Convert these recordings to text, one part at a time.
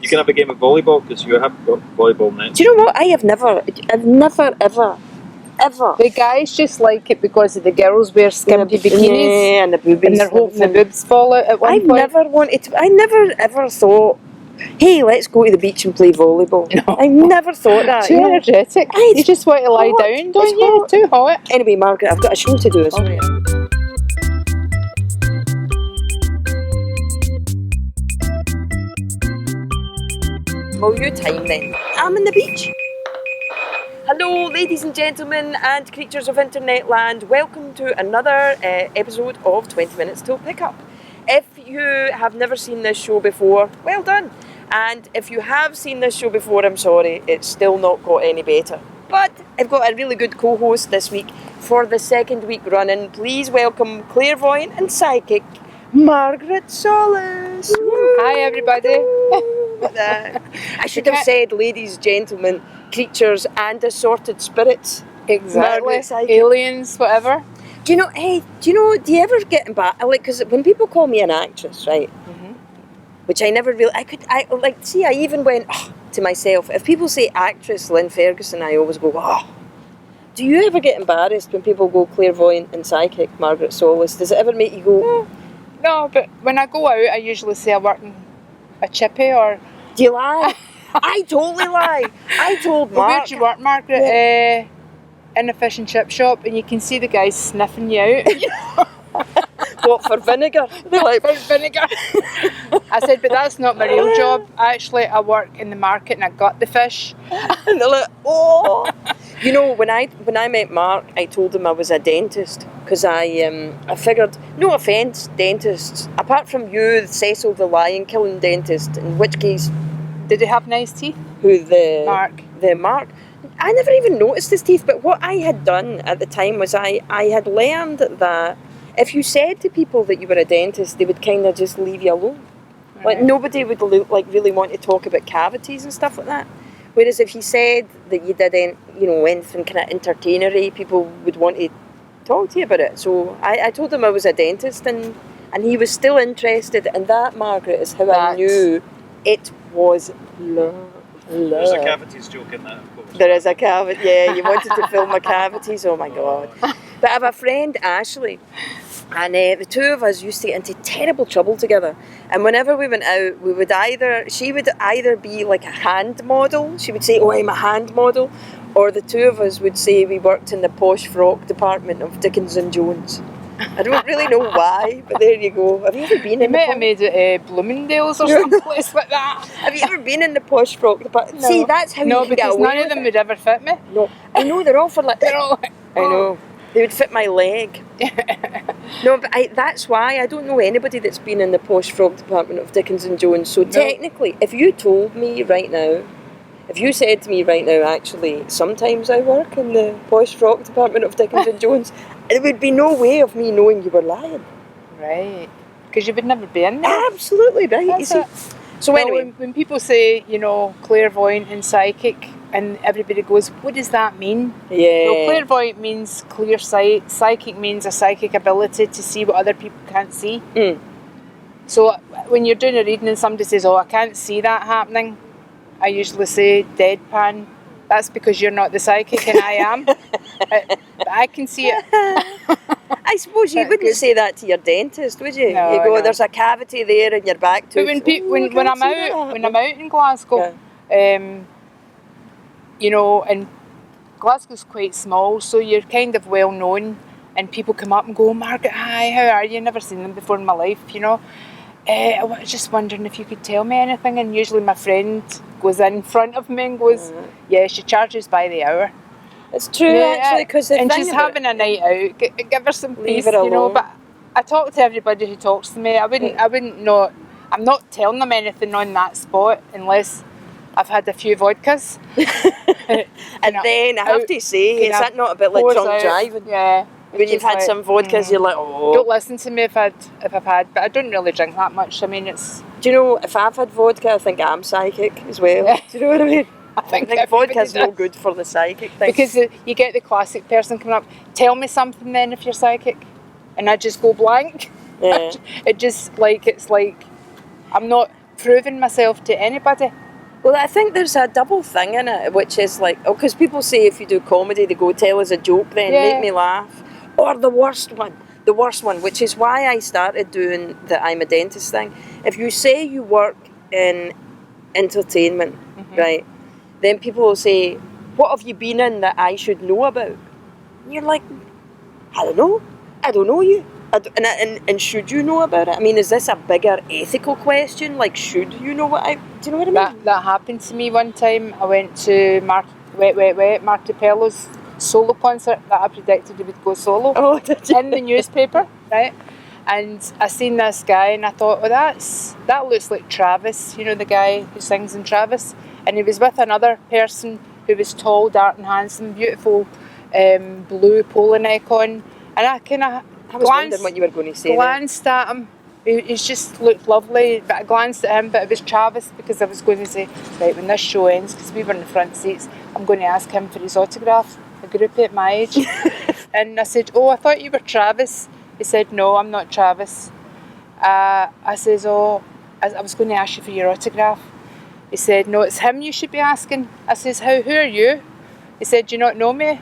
You can have a game of volleyball because you have got volleyball nets. Do you know what? I've never ever. The guys just like it because of the girls wear skimpy bikinis and the boobies, and they're hoping the boobs fall out at one point. I never ever thought, hey, let's go to the beach and play volleyball. No. I never thought that. Too energetic. You just want to lie hot. down, don't It's you? hot. Too hot. Anyway, Margaret, I've got a show to do. Sorry. Well, your time then. I'm on the beach. Hello, ladies and gentlemen, and creatures of internet land. Welcome to another episode of 20 Minutes Till Pickup. If you have never seen this show before, well done. And if you have seen this show before, I'm sorry, it's still not got any better. But I've got a really good co-host this week for the second week running. Please welcome clairvoyant and psychic Margaret Solis. Hi, everybody. I should have said ladies, gentlemen, creatures and assorted spirits. Exactly. Margaret, Aliens, whatever. Do you ever get embarrassed? Like, because when people call me an actress, right? Mm-hmm. Which I never really, I even went to myself. If people say actress Lynn Ferguson, I always go, oh. Do you ever get embarrassed when people go clairvoyant and psychic, Margaret Solis? Does it ever make you go? No, but when I go out, I usually say I work in a chippy or... Do you lie? I totally lie. I told Mark. Where'd you work, Margaret? Yeah. In a fish and chip shop, and you can see the guys sniffing you out. What, for vinegar? They're like, for vinegar. I said, but that's not my real job. Actually, I work in the market and I gut the fish. And they're like, oh. You know, when I met Mark, I told him I was a dentist because I figured, no offence, dentists, apart from you, Cecil the lion killing dentist, in which case... Did he have nice teeth? Mark. The Mark. I never even noticed his teeth, but what I had done at the time was I had learned that if you said to people that you were a dentist, they would kind of just leave you alone. Right. Like, nobody would really want to talk about cavities and stuff like that. Whereas if you said that you did anything kind of entertainery, people would want to talk to you about it. So I told him I was a dentist, and he was still interested, and that, Margaret, is how I knew it was love. There's a cavities joke in that, of course. There is a cavity, yeah. You wanted to film my cavities, oh my God. But I have a friend, Ashley, and the two of us used to get into terrible trouble together. And whenever we went out, she would either be like a hand model, she would say, oh, I'm a hand model, or the two of us would say we worked in the posh frock department of Dickens and Jones. I don't really know why, but there you go. Have you ever been in the... You might have made it Bloomingdale's or someplace like that. Have you ever been in the posh frock department? No. See, that's how you can get away with it. No, because none of them would ever fit me. No, I know, they're all for like... They're all like... I know. They would fit my leg. No, but that's why I don't know anybody that's been in the posh frock department of Dickens and Jones. So technically, if you told me right now, if you said to me right now, actually, sometimes I work in the posh frock department of Dickens and Jones, there would be no way of me knowing you were lying. Right. Because you would never be in there. Absolutely right. That's you see. it. So well, anyway. When people say, clairvoyant and psychic, and everybody goes, what does that mean? Yeah. Well, clairvoyant means clear sight. Psychic means a psychic ability to see what other people can't see. Mm. So when you're doing a reading and somebody says, oh, I can't see that happening, I usually say deadpan. That's because you're not the psychic and I am. But I can see it. I suppose you wouldn't say that to your dentist, would you? No, you go, no. There's a cavity there in your back tooth. But when I'm out in Glasgow, and Glasgow's quite small, so you're kind of well known, and people come up and go, Margaret, hi, how are you? Never seen them before in my life, I was just wondering if you could tell me anything, and usually my friend goes in front of me and goes, yeah, she charges by the hour. It's true, actually, because she's having a night out. Give her some peace, But I talk to everybody who talks to me. I'm not telling them anything on that spot unless I've had a few vodkas. and then I have to say, is that not a bit like drunk driving? Yeah. When you've had some vodkas, you're like, oh. Don't listen to me if I've had, but I don't really drink that much. I mean, it's... Do you know, if I've had vodka, I think I'm psychic as well. Do you know what I mean? I think vodka's no good for the psychic thing. Because you get the classic person coming up, tell me something then if you're psychic. And I just go blank. Yeah. It's like, I'm not... proving myself to anybody. Well, I think there's a double thing in it, which is like, because people say if you do comedy, they go, tell us a joke then, Yeah. make me laugh. Or the worst one, which is why I started doing the I'm a dentist thing. If you say you work in entertainment, right, then people will say, what have you been in that I should know about? And you're like, I don't know. I don't know you. And should you know about it? I mean, is this a bigger ethical question? Like, should you know what I... Do you know what I mean? That happened to me one time. I went to Marty Pello's solo concert that I predicted he would go solo. Oh, did you? In the newspaper, right? And I seen this guy and I thought, oh, that looks like Travis, you know, the guy who sings in Travis. And he was with another person who was tall, dark and handsome, beautiful blue polo neck on. And I kind of wondering what you were going to say. Glanced at him. He just looked lovely, but I glanced at him, but it was Travis because I was going to say, right, when this show ends, because we were in the front seats, I'm going to ask him for his autograph, a groupie at my age. And I said, oh, I thought you were Travis. He said, no, I'm not Travis. I says, oh, I was going to ask you for your autograph. He said, no, it's him you should be asking. I says, who are you? He said, do you not know me?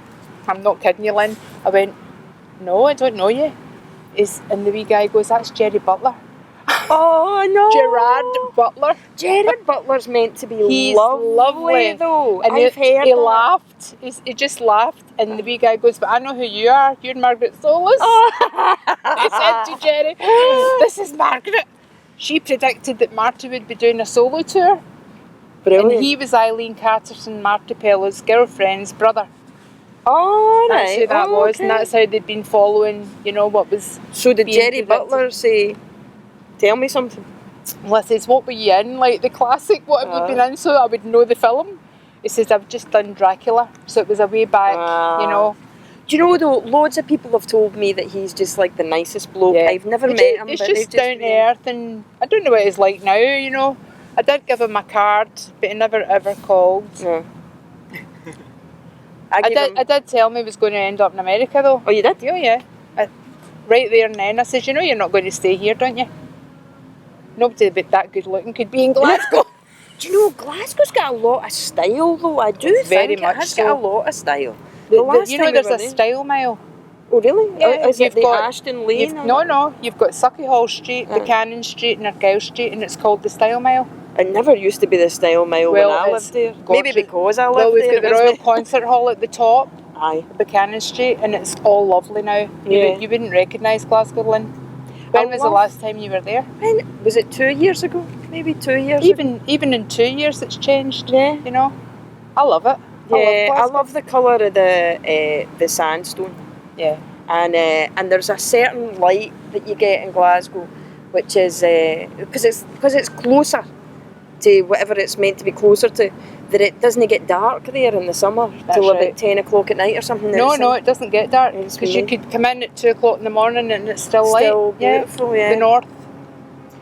I'm not kidding you, Lynn. I went, no, I don't know you. And the wee guy goes, that's Jerry Butler. Oh, no. Gerard Butler. Gerard Butler's meant to be He's lovely, though. And I've heard he that. laughed. He just laughed. And the wee guy goes, but I know who you are. You're Margaret Solis. Oh. He said to Jerry, this is Margaret. She predicted that Marty would be doing a solo tour. Brilliant. And he was Eileen Catterson, Marty Pello's girlfriend's brother. Oh, right. That's who that was. Okay. And that's how they'd been following, you know, what was... So did being Jerry predicted. Butler say, tell me something? Well, I says, what were you in? Like the classic, what have you been in so that I would know the film? He says, I've just done Dracula. So it was a way back, you know. Do you know, though, loads of people have told me that he's just like the nicest bloke. Yeah. I've never met him. He's but just they've down to earth, and I don't know what he's like now, you know. I did give him a card, but he never ever called. No. I did tell him he was going to end up in America though. Oh, you did? Oh yeah. Right there and then I says, you know you're not going to stay here, don't you? Nobody but that good looking could be in Glasgow. Do you know, Glasgow's got a lot of style, though. I do Very think much it has so. got a lot of style. You time know we there's were a there- style mile. Oh, really? Yeah, Is it you've the got- Ashton Lane? or No, what? no. You've got Suckyhall Street, Buchanan Street and Argyll Street, and it's called the Style Mile. It never used to be the style mile Well, when I it's lived there. gorgeous. Maybe because I lived Well, we've there. got the Royal Concert Hall at the top, Aye. Buchanan Street, and it's all lovely now. Yeah. You wouldn't recognise Glasgow, Lynn. When was the love- last time you were there? When, was it 2 years ago? Maybe 2 years ago? Even in 2 years, it's changed. Yeah. You know, I love it. Yeah, I Glasgow. love the colour of the sandstone. Yeah. And there's a certain light that you get in Glasgow, which is because it's closer to whatever it's meant to be closer to, that it doesn't get dark there in the summer That's till right. about 10 o'clock at night or something. No, it doesn't get dark It's because you amazing. could come in at 2 o'clock in the morning and it's still light. Still beautiful, yeah. The north.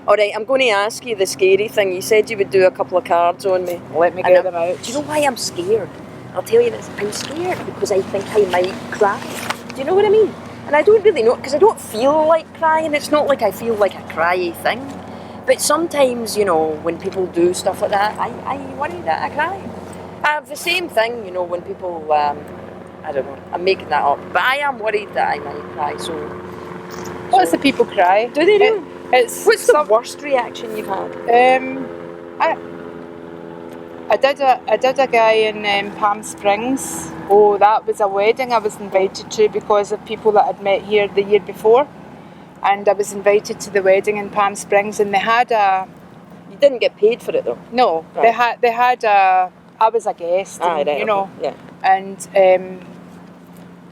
All right, I'm going to ask you the scary thing. You said you would do a couple of cards on me. Let me And get them out. Do you know why I'm scared? I'll tell you this. I'm scared because I think I might cry. Do you know what I mean? And I don't really know, because I don't feel like crying. It's not like I feel like a cryy thing. But sometimes, you know, when people do stuff like that, I worry that I cry. I have the same thing, you know, when people, I don't know, I'm making that up. But I am worried that I might cry, so... What's the people cry? Do they do? It's What's the worst reaction you've had? I did a guy in Palm Springs. Oh, that was a wedding I was invited to because of people that I'd met here the year before, and I was invited to the wedding in Palm Springs, and they had a. You didn't get paid for it though? No, Right. they had a. I was a guest, and, Right, you know, yeah. and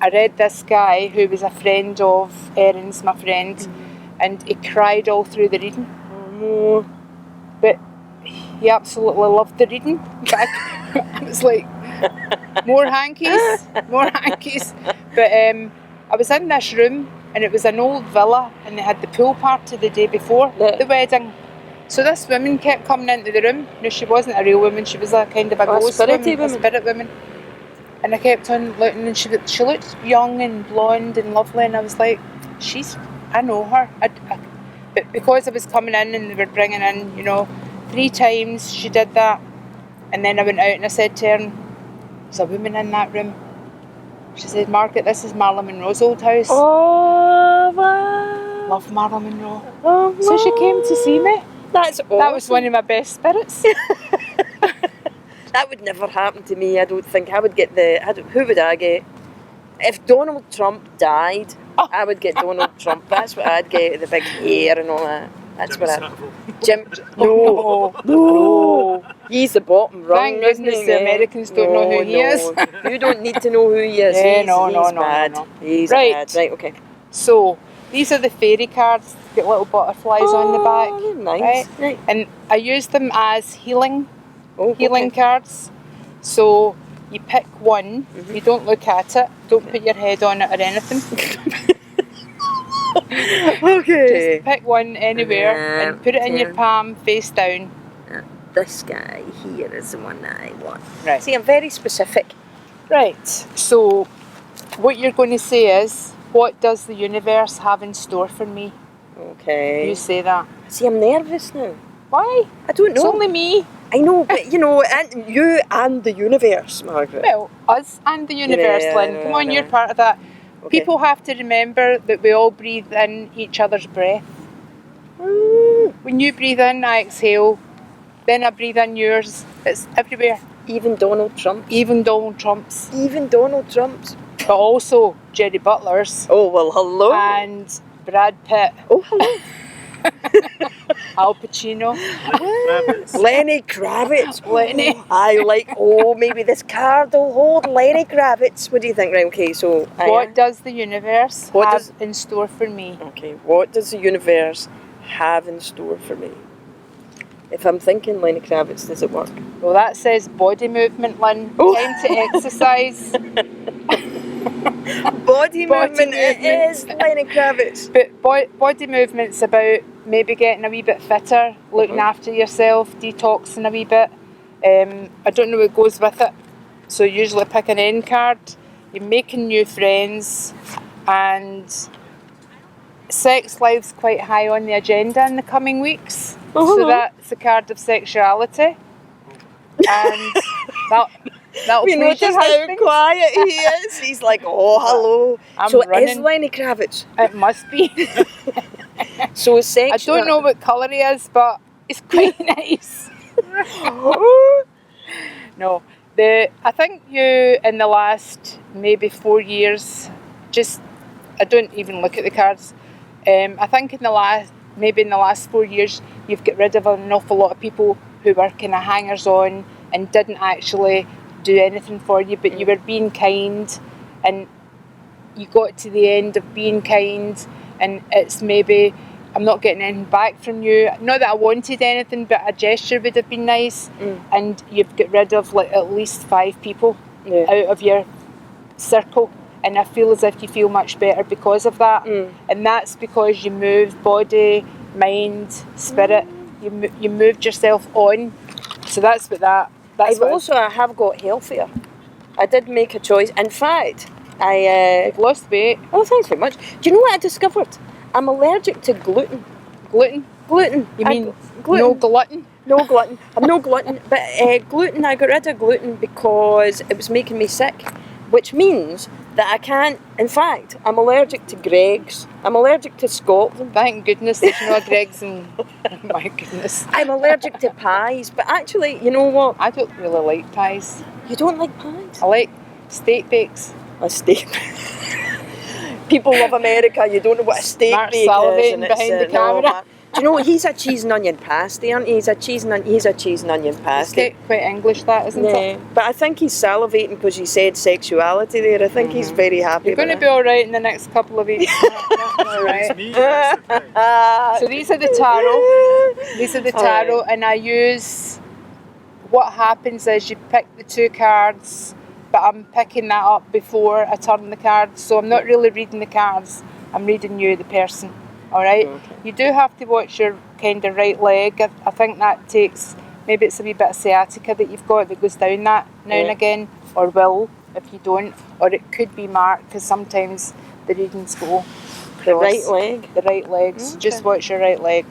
I read this guy who was a friend of Erin's, my friend, and he cried all through the reading. Oh, But he absolutely loved the reading. But I was like, more hankies. But I was in this room and it was an old villa and they had the pool party the day before Yeah. the wedding. So this woman kept coming into the room. No, she wasn't a real woman, she was a kind of a ghost spirity woman, a woman. spirit woman. And I kept on looking and she looked young and blonde and lovely, and I was like, I know her. But because I was coming in and they were bringing in, you know, 3 times she did that. And then I went out and I said to her, there's a woman in that room. She said, Margaret, this is Marilyn Monroe's old house. Oh, wow. Love Marilyn Monroe. Oh, So she came to see me. That's awesome. That was one of my best spirits. That would never happen to me, I don't think. I would get who would I get? If Donald Trump died, I would get Donald Trump. That's what I'd get, the big hair and all that. That's what I'd... No. He's the bottom rung. Thank goodness the Americans don't know who he is. You don't need to know who he is. Yeah, He's bad. No. He's bad. Right, okay. So, these are the fairy cards. Get little butterflies on the back. Nice. Right? And I use them as healing Okay. cards. So, you pick one. You don't look at it. Don't put your head on it or anything. Okay. Just pick one anywhere and put it in your palm face down. This guy here is the one that I want. Right. See, I'm very specific. Right. So, what you're going to say is, what does the universe have in store for me? Okay. You say that. See, I'm nervous now. Why? I don't know. It's only me. I know, but you know, and you and the universe, Margaret. Well, us and the universe, Lynn. Come on, you're part of that. Okay. People have to remember that we all breathe in each other's breath. When you breathe in, I exhale. Then I breathe in yours. It's everywhere. Even Donald Trump. Even Donald Trump's. Even Donald Trump's. But also Jerry Butler's. Oh, well, hello. And Brad Pitt. Oh, hello. Al Pacino. Lenny Kravitz. Lenny. I like, maybe this card will hold Lenny Kravitz. What do you think? Right, okay, so... What does the universe have in store for me? Okay, what does the universe have in store for me? If I'm thinking Lenny Kravitz, does it work? Well, that says body movement, Lynn. Time to exercise. Body movement, it is Lenny Kravitz. But body movement's about maybe getting a wee bit fitter, looking after yourself, detoxing a wee bit. I don't know what goes with it. So usually pick an end card. You're making new friends, and sex life's quite high on the agenda in the coming weeks. So that's the card of sexuality. And that'll We please your notice how husband. quiet he is. He's like, oh, hello. I'm so running. it is Lenny Kravitz. It must be. So it's I sexual. don't know what colour he is, but it's quite nice. No, I think you in the last maybe 4 years, I don't even look at the cards. I think in the last 4 years, you've got rid of an awful lot of people who were kind of hangers on and didn't actually do anything for you, but you were being kind, and you got to the end of being kind, and it's maybe I'm not getting anything back from you. Not that I wanted anything, but a gesture would have been nice. And you've got rid of like at least 5 people out of your circle, and I feel as if you feel much better because of that. And that's because you moved body, mind, spirit. You moved yourself on. So that's what that. That's I have got healthier. I did make a choice. In fact, I've lost weight. Oh, thanks very much. Do you know what I discovered? I'm allergic to gluten. Gluten? You mean gluten? no glutton? No gluten. I'm no gluten. But gluten, I got rid of gluten because it was making me sick, which means that I can't. In fact, I'm allergic to Greggs. I'm allergic to Scotland. Thank goodness there's no Greggs and my goodness. I'm allergic to pies. But actually, you know what? I don't really like pies. You don't like pies? I like steak bakes. A steak. People love America. You don't know what a steak Mark's bake is. salivating behind the camera. Do you know he's a cheese and onion pasty, aren't he? He's a cheese and onion pasty. It's quite English, that, isn't it? But I think he's salivating because you said sexuality there. I think he's very happy. You're going to be all right in the next couple of weeks. All right. So these are the tarot. And I use. What happens is you pick the 2 cards, but I'm picking that up before I turn the cards. So I'm not really reading the cards. I'm reading you, the person. All right. Okay. You do have to watch your kind of right leg. I think that takes, maybe it's a wee bit of sciatica that you've got that goes down that now and again, or will if you don't, or it could be marked because sometimes the readings go across. The right leg. The right leg. So just watch your right leg.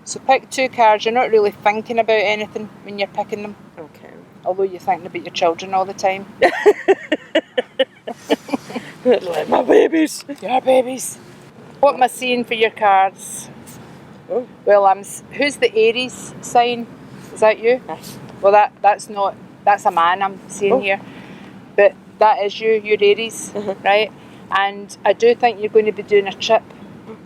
So pick 2 cards. You're not really thinking about anything when you're picking them. Okay. Although you're thinking about your children all the time. Like my babies. Your babies. What am I seeing for your cards? Oh. Well, who's the Aries sign? Is that you? Yes. Well, that's a man I'm seeing here. But that is you. You're Aries, right? And I do think you're going to be doing a trip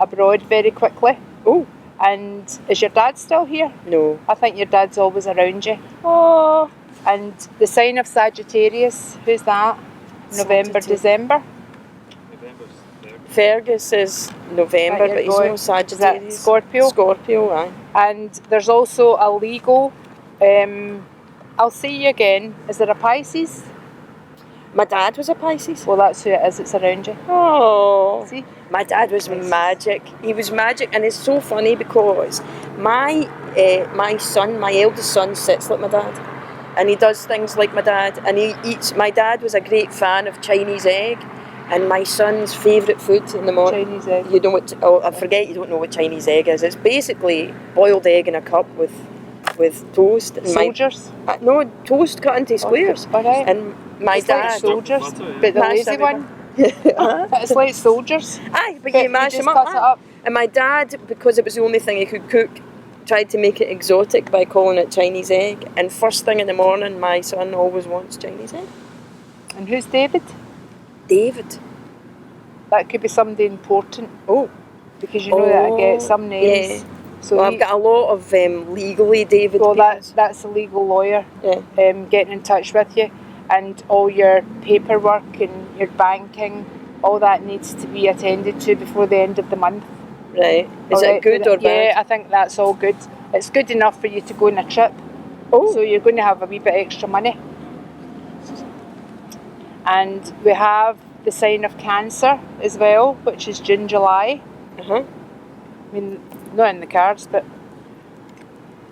abroad very quickly. Oh. And is your dad still here? No. I think your dad's always around you. Oh. And the sign of Sagittarius, who's that? November, December? November's there. Fergus is November, Right, but he's boy. no Is that Sagittarius. Scorpio? Scorpio, aye. And there's also a Leo. I'll see you again. Is there a Pisces? My dad was a Pisces. Well, that's who it is. It's around you. Oh. See? My dad was magic. He was magic, and it's so funny because my son, my eldest son, sits like my dad, and he does things like my dad, and he eats. My dad was a great fan of Chinese egg, and my son's favourite food in the morning. Chinese egg. You know what? I forget. You don't know what Chinese egg is. It's basically boiled egg in a cup with toast. And Soldiers? no, toast cut into squares. Alright. And my It's like dad. soldiers, Butter, yeah. but the Mashed lazy everything. one. It's like soldiers. Aye, but But you mash just them up. cut it up. And my dad, because it was the only thing he could cook, tried to make it exotic by calling it Chinese egg. And first thing in the morning, my son always wants Chinese egg. And who's David? David. That could be somebody important Oh. because you know that I get some names. Yeah. So Well, I've got a lot of legally David. well, peoples. that's a legal lawyer Yeah. getting in touch with you, and all your paperwork and your banking, all that needs to be attended to before the end of the month. Right. Is Alright, it good or bad? Yeah, I think that's all good. It's good enough for you to go on a trip. Oh. So you're going to have a wee bit extra money. And we have the sign of Cancer as well, which is June, July. Uh-huh. I mean, not in the cards, but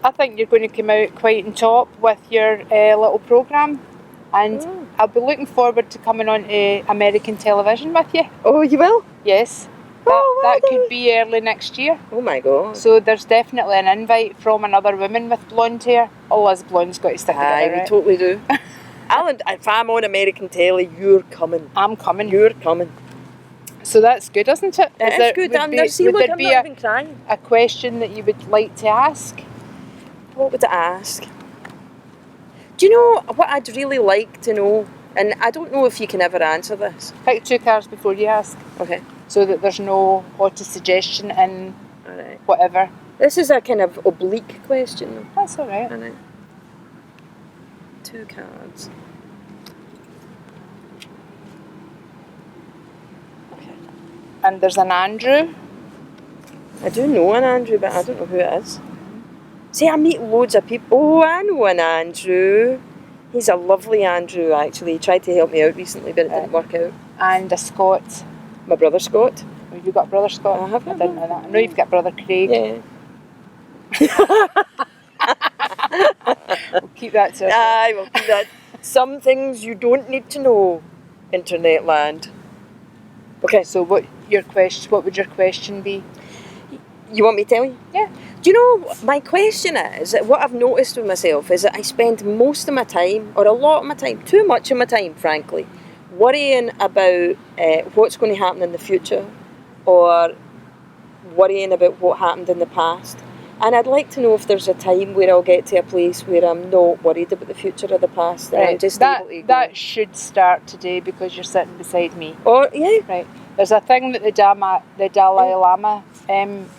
I think you're going to come out quite on top with your little programme. And I'll be looking forward to coming on to American television with you. Oh, you will? Yes. That could be early next year. Oh my God. So there's definitely an invite from another woman with blonde hair. All us blondes got to stick Aye, together. we Right? totally do. Alan, if I'm on American telly, you're coming. I'm coming. You're coming. So that's good, isn't it? It's good. Would I'm be- see, would look, there I'm be not even crying. a question that you would like to ask? What would I ask? Do you know what I'd really like to know? And I don't know if you can ever answer this. Pick 2 cards before you ask, Okay. so that there's no auto suggestion in All right. whatever. This is a kind of oblique question. That's all right. All right. 2 cards. Okay. And there's an Andrew. I do know an Andrew, but I don't know who it is. See, I meet loads of people. Oh, I know an Andrew. He's a lovely Andrew, actually. He tried to help me out recently, but it didn't work out. And a Scott. My brother Scott. Have you got a brother Scott? I have I got didn't know that. I know you've got brother Craig. Yeah. We'll keep that to ourselves. Aye, well, do that. Some things you don't need to know, internet land. Okay, So what would your question be? you want me to tell you? Yeah. Do you know, my question is, what I've noticed with myself is that I spend most of my time, or a lot of my time, too much of my time, frankly, worrying about what's going to happen in the future, or worrying about what happened in the past. And I'd like to know if there's a time where I'll get to a place where I'm not worried about the future or the past, and I'm just able to go. That should start today because you're sitting beside me. Or, yeah. Right. There's a thing that the Dalai Lama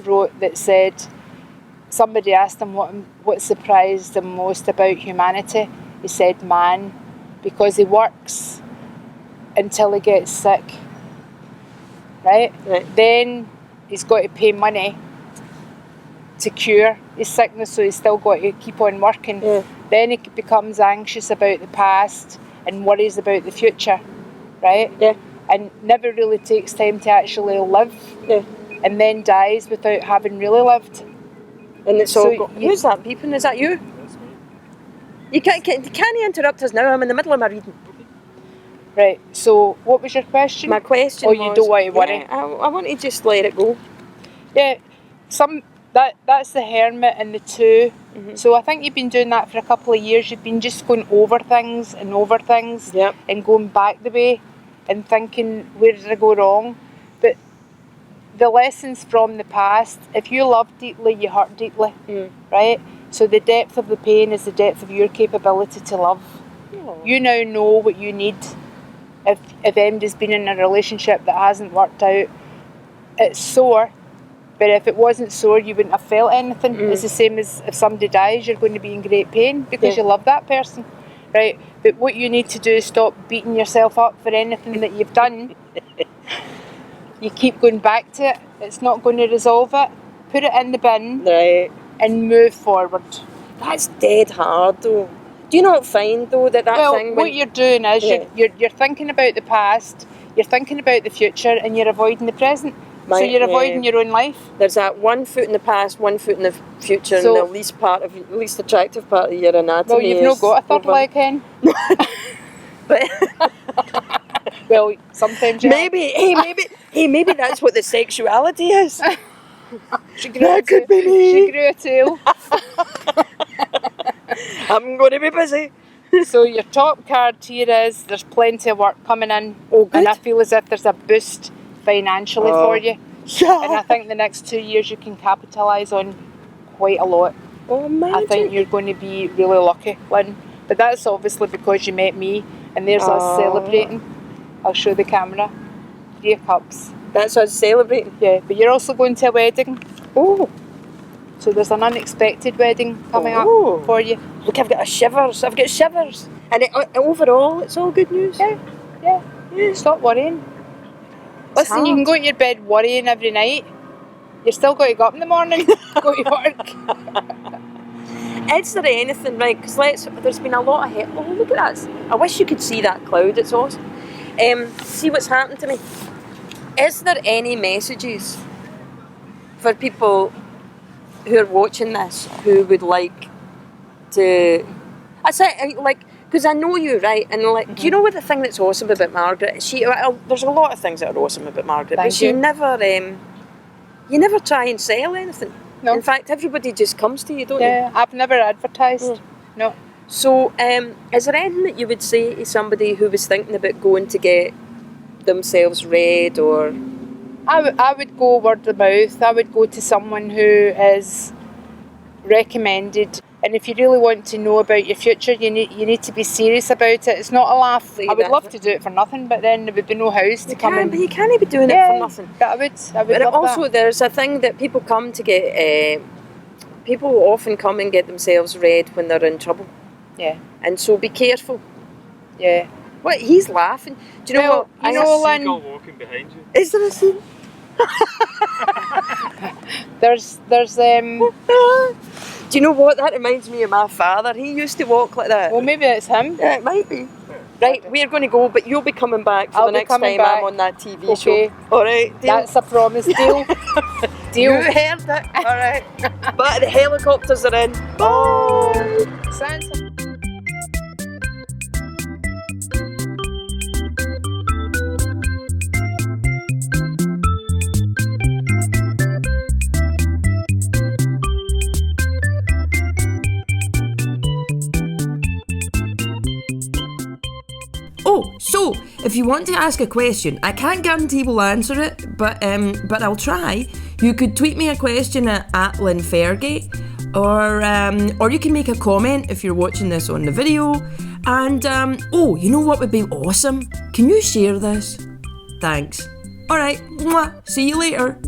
wrote that said, somebody asked him what surprised him most about humanity. He said man, because he works until he gets sick. Right? Then he's got to pay money to cure his sickness, so he's still got to keep on working. Yeah. Then he becomes anxious about the past and worries about the future, right? Yeah. And never really takes time to actually live, Yeah. and then dies without having really lived. And it's So all who's that beeping? Is that you? That's me. You can't interrupt us now. I'm in the middle of my reading. Right, so what was your question? My question Oh, you was, don't want to worry? Yeah, I want to just let it go. Yeah, That's the hermit and the two. Mhm. So I think you've been doing that for a couple of years. You've been just going over things Yep. and going back the way and thinking, where did I go wrong? But the lessons from the past, if you love deeply, you hurt deeply, right? So the depth of the pain is the depth of your capability to love. Oh. You now know what you need. If MD's been in a relationship that hasn't worked out, it's sore. But if it wasn't sore, you wouldn't have felt anything. It's the same as if somebody dies, you're going to be in great pain because you love that person, right? But what you need to do is stop beating yourself up for anything that you've done. You keep going back to it. It's not going to resolve it. Put it in the bin, Right. and move forward. That's dead hard though. Do you not find though that Well, thing what you're doing is you're thinking about the past, you're thinking about the future, and you're avoiding the present. So you're avoiding your own life. There's that one foot in the past, one foot in the future, So- and the least attractive part of your anatomy. Well, you've not is got a third over- leg, hen. But Well, sometimes you have. maybe that's what the sexuality is. She grew That a could tail. be me. She grew a tail. I'm going to be busy. So your top card here is there's plenty of work coming in. Oh, good. And I feel as if there's a boost financially for you. Yeah. And I think the next 2 years you can capitalise on quite a lot. Oh, man. I think you're going to be really lucky, Lynn. But that's obviously because you met me, and there's us celebrating. I'll show the camera. 3 of Cups. That's us celebrating. Yeah, but you're also going to a wedding. Oh, So there's an unexpected wedding coming Oh. up for you. look, I've got shivers. And overall, it's all good news. Yeah. Stop worrying. Listen, you can go to your bed worrying every night. You're still got to go up in the morning, go to work. Is there anything, right? Because there's been a lot of oh, look at that. I wish you could see that cloud. It's awesome. See what's happened to me. Is there any messages for people who are watching this who would like to? I say like, because I know you, right? And like, do you know what the thing that's awesome about Margaret? There's a lot of things that are awesome about Margaret, Thank but she you. never, you never try and sell anything. No. In fact, everybody just comes to you, don't you? Yeah, I've never advertised. No. So, is there anything that you would say to somebody who was thinking about going to get themselves read, or? I would go word of mouth. I would go to someone who is recommended. And if you really want to know about your future, you need to be serious about it. It's not a laugh. I would love to do it for nothing, but then there would be no house to come in. But you can't be doing it for nothing. But I would But love also, that. there's a thing that people come to get. People often come and get themselves read when they're in trouble, Yeah, and so be careful. yeah. What, he's laughing? Do you know Well, what? you know, Lynn, Seagull walking behind you. Is there a scene? there's Do you know what? That reminds me of my father. He used to walk like that. well, maybe it's him. Yeah, it might be. Right, we're going to go, but you'll be coming back for I'll the be next coming time back. I'm on that TV Okay. show. All right, deal? That's a promise. Deal. You Deal. heard it. All right. But the helicopters are in. Bye. Sansa. Oh, so if you want to ask a question, I can't guarantee we'll answer it, but I'll try. You could tweet me a question at Lynn Ferguson, or you can make a comment if you're watching this on the video. And oh, you know what would be awesome? Can you share this? Thanks. All right. Mwah. See you later.